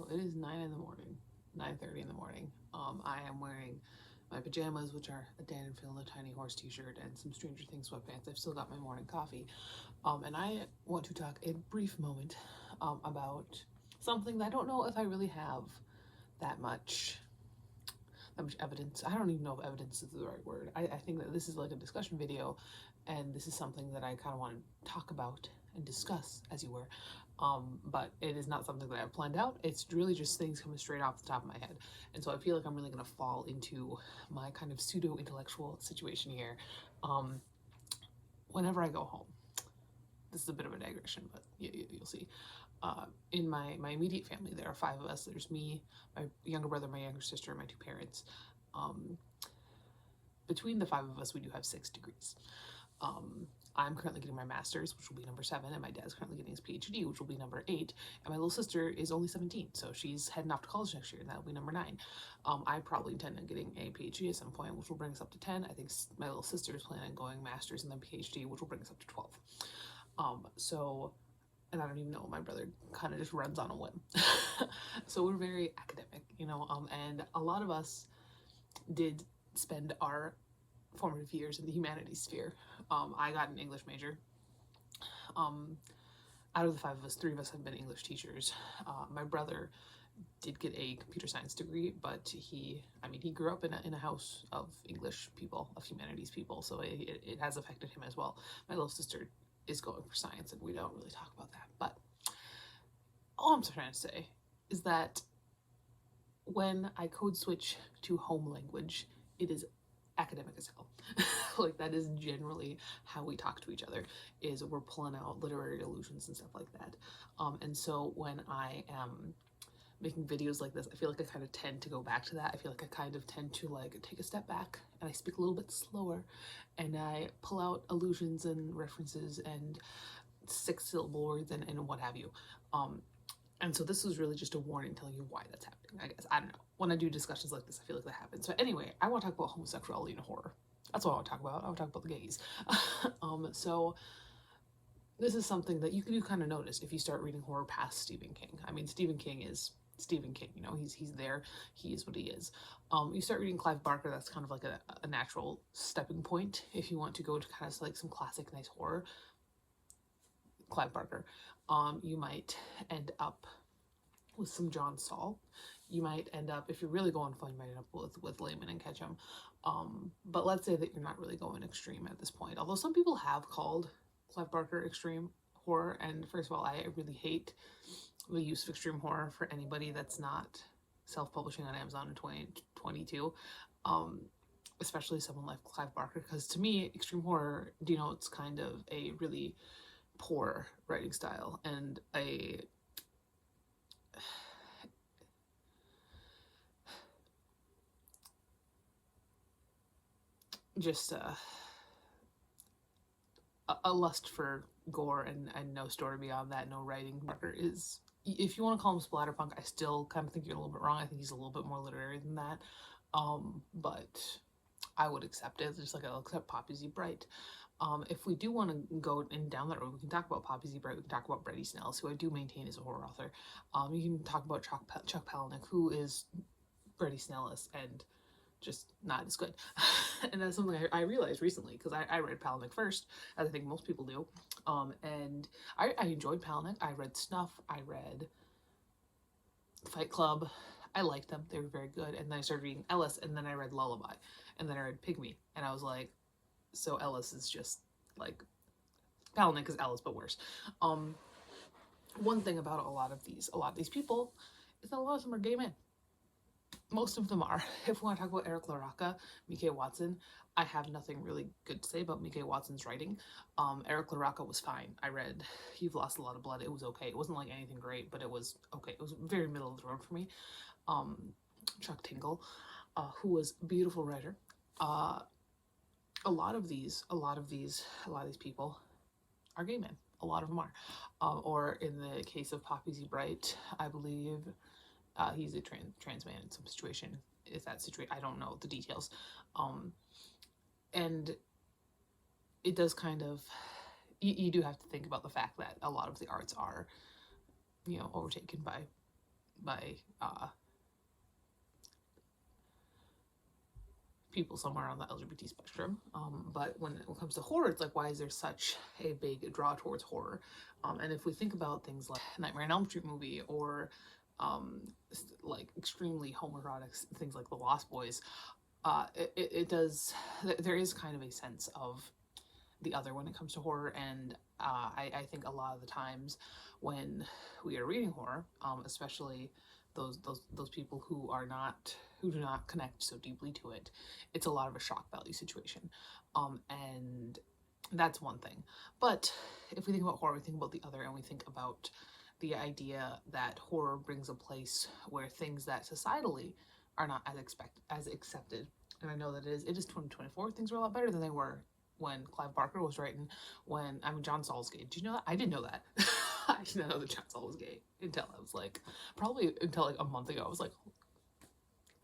So it is 9 in the morning, 9:30 in the morning. I am wearing my pajamas, which are a Dan and Phil and a Tiny Horse t-shirt and some Stranger Things sweatpants. I've still got my morning coffee. And I want to talk a brief moment about something that I don't know if I really have that much evidence. I don't even know if evidence is the right word. I think that this is like a discussion video, and this is something that I kind of want to talk about and discuss, as you were. But it is not something that I've planned out. It's really just things coming straight off the top of my head. And so I feel like I'm really going to fall into my kind of pseudo intellectual situation here whenever I go home. This is a bit of a digression, but you'll see. In my immediate family, there are 5 of us. There's me, my younger brother, my younger sister, and my 2 parents. Between the 5 of us, we do have 6 degrees. I'm currently getting my master's, which will be number 7, and my dad's currently getting his PhD, which will be number 8, and my little sister is only 17, so she's heading off to college next year, and that'll be number 9. I probably intend on getting a PhD at some point, which will bring us up to 10. I think my little sister is planning on going master's and then PhD, which will bring us up to 12. And I don't even know, my brother kind of just runs on a whim. So we're very academic, and a lot of us did spend our formative years in the humanities sphere. I got an English major. Out of the 5 of us, 3 of us have been English teachers. My brother did get a computer science degree, but he grew up in a house of English people, of humanities people, so it has affected him as well. My little sister is going for science, and we don't really talk about that. But all I'm trying to say is that when I code switch to home language, it is academic as hell. Like, that is generally how we talk to each other, is we're pulling out literary allusions and stuff like that. And so when I am making videos like this, I feel like I kind of tend to go back to that. I feel like I kind of tend to like take a step back, and I speak a little bit slower, and I pull out allusions and references and 6-syllable words and what have you. And so this was really just a warning telling you why that's happening, I guess. I don't know. When I do discussions like this, I feel like that happens. So anyway, I want to talk about homosexuality and horror. That's what I want to talk about. I want to talk about the gays. So this is something that you can kind of notice if you start reading horror past Stephen King. I mean, Stephen King is Stephen King, he's there, he is what he is. You start reading Clive Barker, that's kind of like a natural stepping point if you want to go to kind of like some classic nice horror. Clive Barker. You might end up with some John Saul. You might end up, if you're really going fun, you might end up with Layman and Ketchum. But let's say that you're not really going extreme at this point. Although some people have called Clive Barker extreme horror, and first of all, I really hate the use of extreme horror for anybody that's not self-publishing on Amazon in 2022. Especially someone like Clive Barker, because to me, extreme horror denotes kind of a really poor writing style and a just a lust for gore and no story beyond that, no writing. Barker is, if you want to call him splatterpunk, I still kind of think you're a little bit wrong. I think he's a little bit more literary than that. But I would accept it, just like I'll accept Poppy Z. Bright. If we do want to go down that road, we can talk about Poppy Z. Bright, we can talk about Bret Easton Ellis, who I do maintain is a horror author. You can talk about Chuck Palahniuk, who is Bret Easton Ellis, and just not as good. And that's something I realized recently, because I read Palahniuk first, as I think most people do. And I enjoyed Palahniuk. I read Snuff, I read Fight Club. I liked them, they were very good. And then I started reading Ellis, and then I read Lullaby, and then I read Pygmy, and I was like, so Ellis is just like Palahniuk is Ellis but worse. One thing about a lot of these people is that a lot of them are gay men. Most of them are. If we want to talk about Eric LaRocca, Mike Watson, I have nothing really good to say about Mike Watson's writing. Eric LaRocca was fine. I read You've Lost a Lot of Blood. It was okay. It wasn't like anything great, but it was okay. It was very middle of the road for me. Chuck Tingle, who was a beautiful writer. A lot of these people are gay men. A lot of them are. Or in the case of Poppy Z. Bright, I believe he's a trans man in some situation. Is that situation? I don't know the details. And it does kind of, you do have to think about the fact that a lot of the arts are, overtaken by people somewhere on the LGBT spectrum. But when it comes to horror, it's like, why is there such a big draw towards horror? And if we think about things like Nightmare on Elm Street movie, or like extremely homoerotic things like The Lost Boys, it does, there is kind of a sense of the other when it comes to horror. And I think a lot of the times when we are reading horror, especially those people who do not connect so deeply to it, it's a lot of a shock value situation. And that's one thing. But if we think about horror, we think about the other, and we think about the idea that horror brings a place where things that societally are not as accepted. And I know that it is 2024. Things are a lot better than they were when Clive Barker was writing, John Saul's gay. Did you know that? I didn't know that. I didn't know that John Saul was gay until I was like, probably until like a month ago. I was like,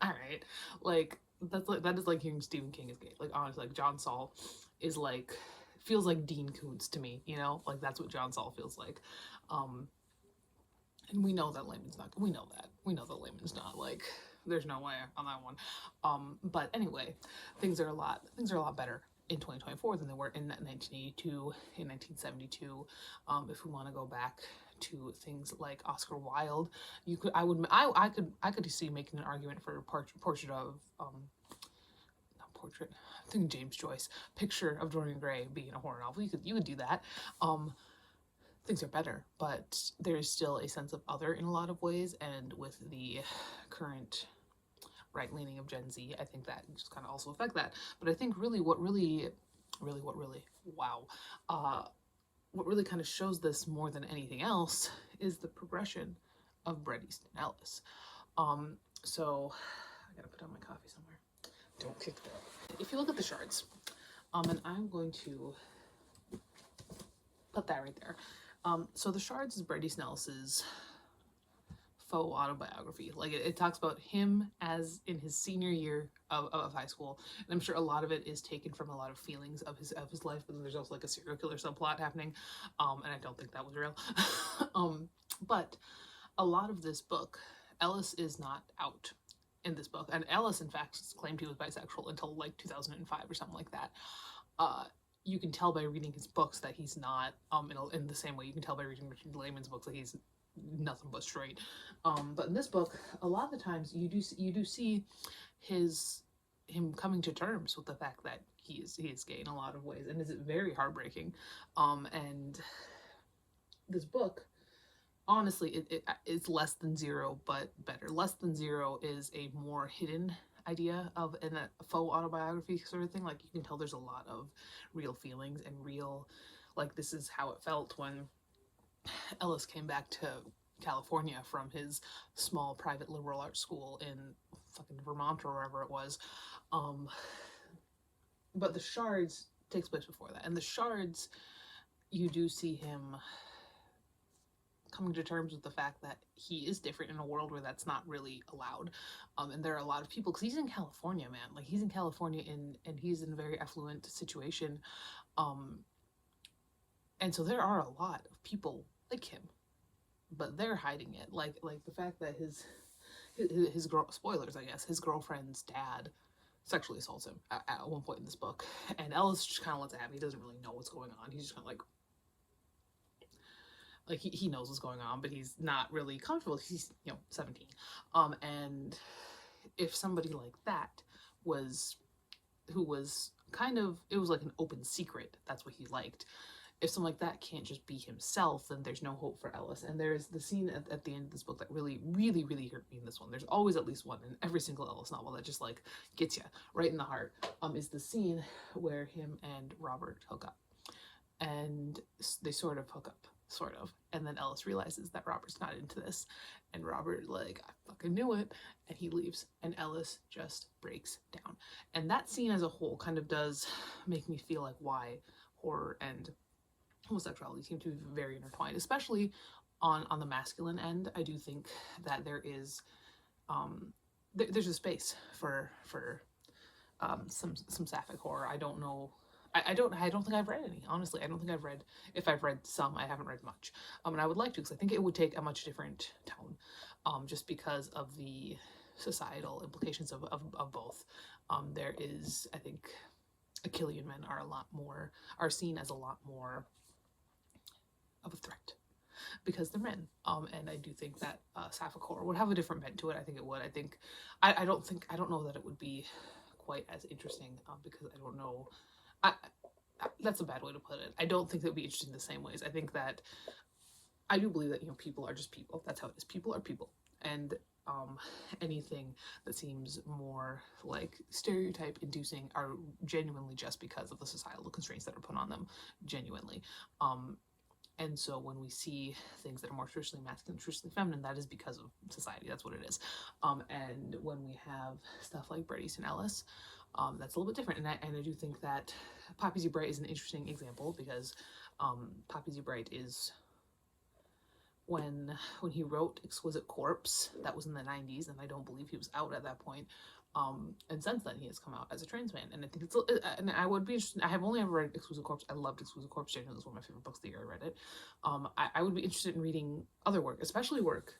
all right, like that is like hearing Stephen King is gay. Like honestly, like John Saul is like, feels like Dean Koontz to me, you know, like that's what John Saul feels like. And we know that Layman's not. We know that Layman's not, like, there's no way on that one. But anyway, things are a lot better in 2024 than they were in 1982, in 1972. If we want to go back to things like Oscar Wilde, I could see making an argument for portrait of not portrait. I think James Joyce, Picture of Dorian Gray being a horror novel. You could do that. Things are better, but there's still a sense of other in a lot of ways, and with the current right leaning of Gen Z, I think that just kind of also affect that. But I think what really kind of shows this more than anything else is the progression of Bret Easton Ellis. So I gotta put on my coffee somewhere. Don't kick that. If you look at the shards, and I'm going to put that right there. So the shards is Bret Easton Ellis's faux autobiography. Like it talks about him as in his senior year of high school, and I'm sure a lot of it is taken from a lot of feelings of his life, but then there's also like a serial killer subplot happening, and I don't think that was real. But a lot of this book, Ellis is not out in this book, and Ellis in fact claimed he was bisexual until like 2005 or something like that. You can tell by reading his books that he's not, in the same way you can tell by reading Richard Layman's books that he's nothing but straight. But in this book, a lot of the times you do see him coming to terms with the fact that he is gay in a lot of ways, and it's very heartbreaking. And this book, honestly, it's less than zero, but better. Less than zero is a more hidden idea of a faux autobiography sort of thing. Like you can tell there's a lot of real feelings and real, like this is how it felt when Ellis came back to California from his small private liberal arts school in fucking Vermont or wherever it was. But the shards takes place before that, and the shards, you do see him coming to terms with the fact that he is different in a world where that's not really allowed. And there are a lot of people, because he's in California, man. Like he's in California and he's in a very affluent situation. And so there are a lot of people like him, but they're hiding it. Like the fact that his spoilers, I guess, his girlfriend's dad sexually assaults him at one point in this book. And Ellis just kind of lets it happen. He doesn't really know what's going on. He's just kind of like he knows what's going on, but he's not really comfortable. He's 17, and if somebody like that who was kind of, it was like an open secret, that's what he liked. If someone like that can't just be himself, then there's no hope for Ellis. And there's the scene at the end of this book that really hurt me in this one. There's always at least one in every single Ellis novel that just like gets you right in the heart. Is the scene where him and Robert hook up, and they sort of hook up. And then Ellis realizes that Robert's not into this, and Robert, like, I fucking knew it, and he leaves, and Ellis just breaks down. And that scene as a whole kind of does make me feel like why horror and homosexuality seem to be very intertwined, especially on the masculine end. I do think that there is there's a space for some sapphic horror. I don't know. I don't think I've read any, honestly. I don't think I've read, if I've read some, I haven't read much. And I would like to, because I think it would take a much different tone. just because of the societal implications of both. There is, I think, Achillean men are seen as a lot more of a threat because they're men. And I do think that Sapphic horror would have a different bent to it. I think it would. I don't know that it would be quite as interesting because I don't know. That's a bad way to put it. I don't think that would be interesting the same ways. I think that I do believe that, people are just people. That's how it is. People are people. And anything that seems more like stereotype inducing are genuinely just because of the societal constraints that are put on them, genuinely. And so when we see things that are more traditionally masculine, traditionally feminine, that is because of society. That's what it is. And when we have stuff like Bret Easton Ellis, that's a little bit different. And I do think that Poppy Z. Brite is an interesting example because Poppy Z. Brite is when he wrote Exquisite Corpse, that was in the 90s, and I don't believe he was out at that point. And since then he has come out as a trans man, and I think and I would be interested. I have only ever read Exquisite Corpse. I loved Exquisite Corpse. Genuinely, it was one of my favorite books the year I read it. I would be interested in reading other work, especially work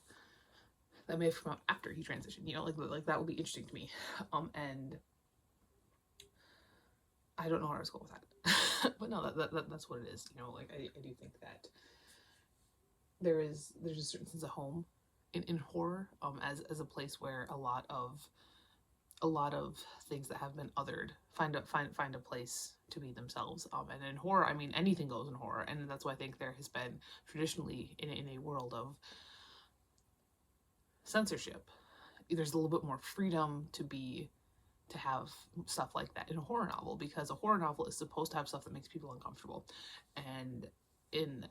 that may have come out after he transitioned. Like that would be interesting to me. And I don't know where I was going with that, but no, that's what it is. I do think that there's a certain sense of home in horror, as a place where a lot of things that have been othered find a place to be themselves. And in horror, I mean, anything goes in horror, and that's why I think there has been traditionally in a world of censorship, there's a little bit more freedom to have stuff like that in a horror novel, because a horror novel is supposed to have stuff that makes people uncomfortable, and in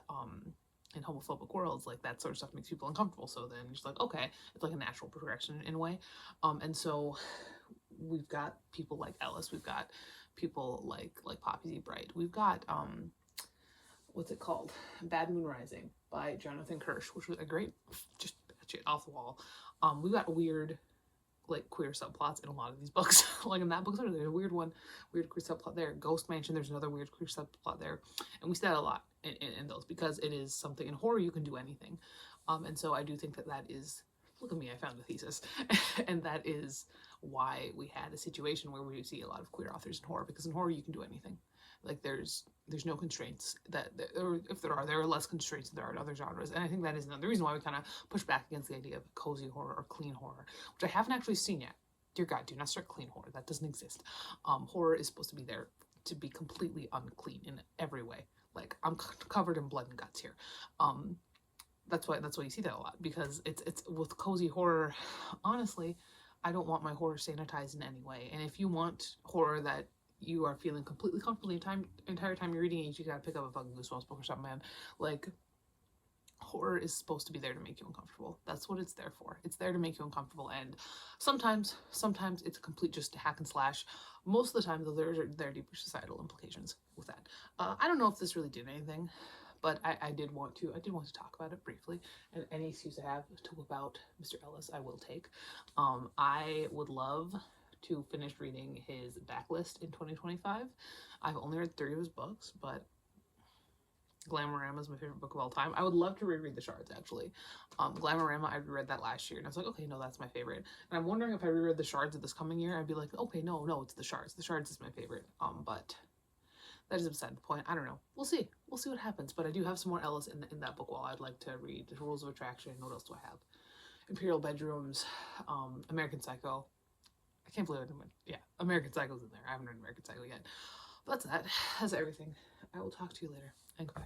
homophobic worlds, like, that sort of stuff makes people uncomfortable. So then you're just like, okay, it's like a natural progression in a way. And so we've got people like Ellis, we've got people like Poppy Z. Brite, we've got what's it called, Bad Moon Rising by Jonathan Kirsch, which was a great, just off the wall. We've got weird, like, queer subplots in a lot of these books. Like in that book, there's a weird queer subplot there. Ghost Mansion, there's another weird queer subplot there. And we see that a lot in those, because it is something in horror, you can do anything. And so I do think that is, look at me, I found a thesis. And that is why we had a situation where we see a lot of queer authors in horror, because in horror you can do anything. Like, there's no constraints, or if there are less constraints than there are in other genres. And I think that is another reason why we kind of push back against the idea of cozy horror or clean horror, which I haven't actually seen yet. Dear God, do not start clean horror. That doesn't exist. Horror is supposed to be there to be completely unclean in every way. Like, I'm covered in blood and guts here. That's why you see that a lot, because it's with cozy horror. Honestly, I don't want my horror sanitized in any way. And if you want horror that you are feeling completely comfortable the entire time you're reading it, you gotta pick up a fucking Goosebumps book or something, man. Like, horror is supposed to be there to make you uncomfortable. That's what it's there for. It's there to make you uncomfortable, and sometimes it's a complete just hack and slash. Most of the time, though, there are deeper societal implications with that. I don't know if this really did anything, but I did want to talk about it briefly, and any excuse I have to whip out Mr. Ellis, I will take. I would love to finish reading his backlist in 2025. I've only read 3 of his books, but Glamorama is my favorite book of all time. I would love to reread The Shards, actually. Glamorama, I reread that last year, and I was like, okay, no, that's my favorite. And I'm wondering if I reread The Shards of this coming year, I'd be like, okay, no, it's The Shards. The Shards is my favorite. But that is beside the point. I don't know. We'll see what happens. But I do have some more Ellis in that book wall. I'd like to read The Rules of Attraction. What else do I have? Imperial Bedrooms, American Psycho. I can't believe I didn't. Yeah, American Psycho's in there. I haven't read American Psycho yet. But that's everything. I will talk to you later, and goodbye.